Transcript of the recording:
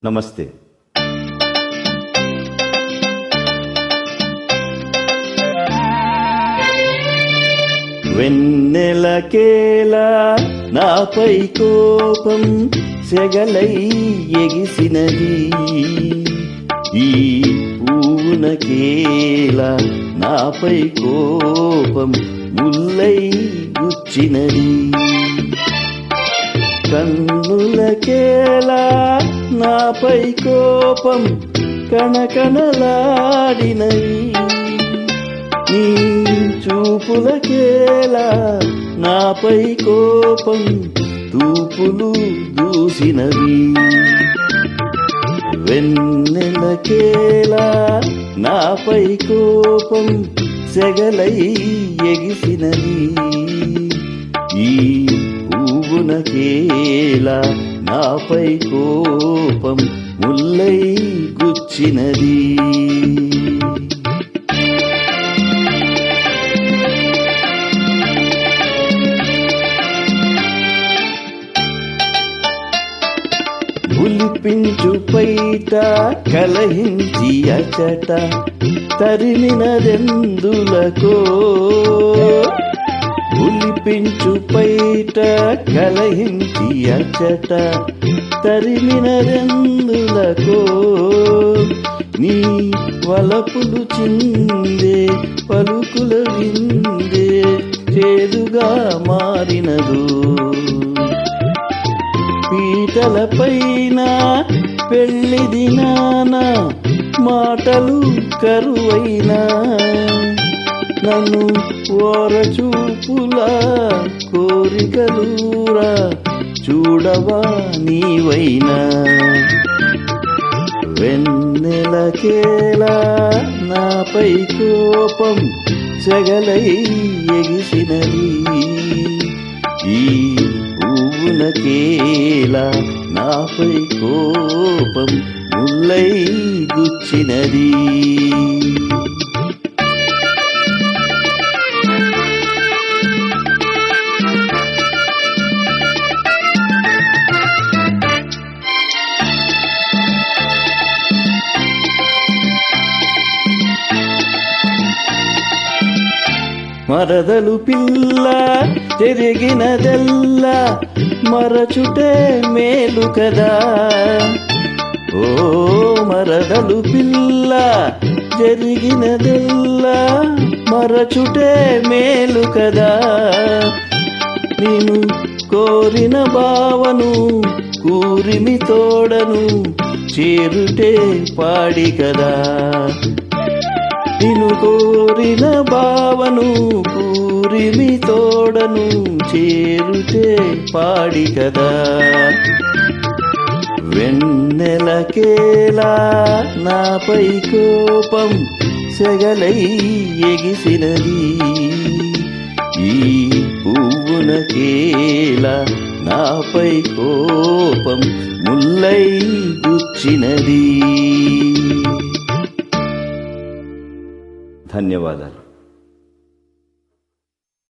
నమస్తే. వెన్నెలకేలా నాపై కోపం సెగలై ఎగిసినది, ఈ పువ్వునకేలా నాపై కోపం ముల్లై గుచ్చినది. కన్నులకేలా నాపై కోపం కణకణలాడినవి, నీ చూపులకేలా నాపై కోపం తూపులు దూసినవి. వెన్నెలకేలా నాపై కోపం సెగలై ఎగిసినది, ఈ పువ్వునకేలా నాపై కోపం ముల్లై గుచ్చినది. ఉలిపించు పైట కలహించి అచట తరిమినదెందులకో, ఉలిపించు పైట కలహించి అచట తరిమినదెందులకో, నీ వలపులు చిందే పలుకుల విందే చేదుగా మారినదు. పీటల పైన పెళ్లి దినాన మాటలు కరువైనా, నన్ను ఓరచూపులా కోరికలూరా చూడవా నీవైనా. వెన్నెలకేలా నాపై కోపం సెగలై ఎగిసినది, ఈ పువ్వునకేలా నాపై కోపం ముల్లై గుచ్చినది. మరదలు పిల్ల జరిగినదెల్లా మరచుటే మేలు కదా, ఓ మరదలు పిల్ల జరిగినదెల్లా మరచుటే మేలు కదా. నేను కోరిన భావను కూరిమి తోడను చేరుటే పాడి కదా. నిన్ను కోరిన భావను కూరిమి తోడను చేరుటే పాడి కదా. వెన్నెలకేలా నాపై కోపం సెగలై ఎగిసినది, ఈ పువ్వునకేలా నాపై కోపం ముల్లై గుచ్చినది. ధన్యవాదాలు.